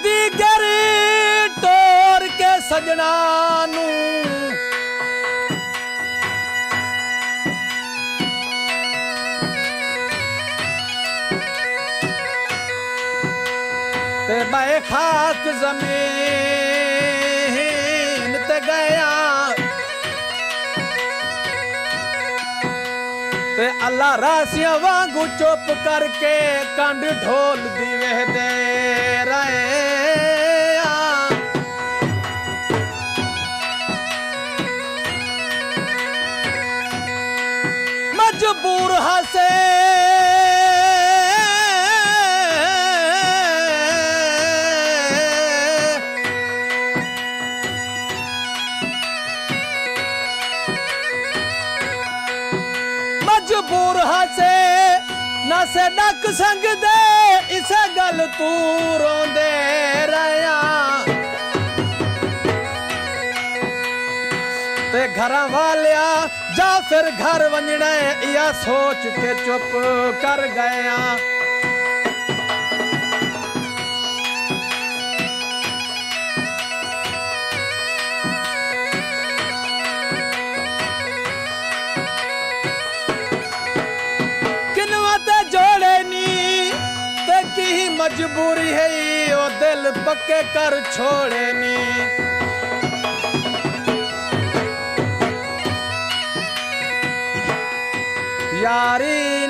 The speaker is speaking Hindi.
दी गरी टोर के सजना नू ते मैं खाक जमीन ते गया ते अल्लाह रासिया वांगू चुप करके कंड ढोल दीवे दे रहे मजबूर हसे मजबूर हसे न से डक संग दे इसे गल तू रोंदे रहा ते घर वालिया जा फिर घर वंजने या सोच के चुप कर गया मजबूरी है ओ दिल पक्के कर छोड़े नी यारी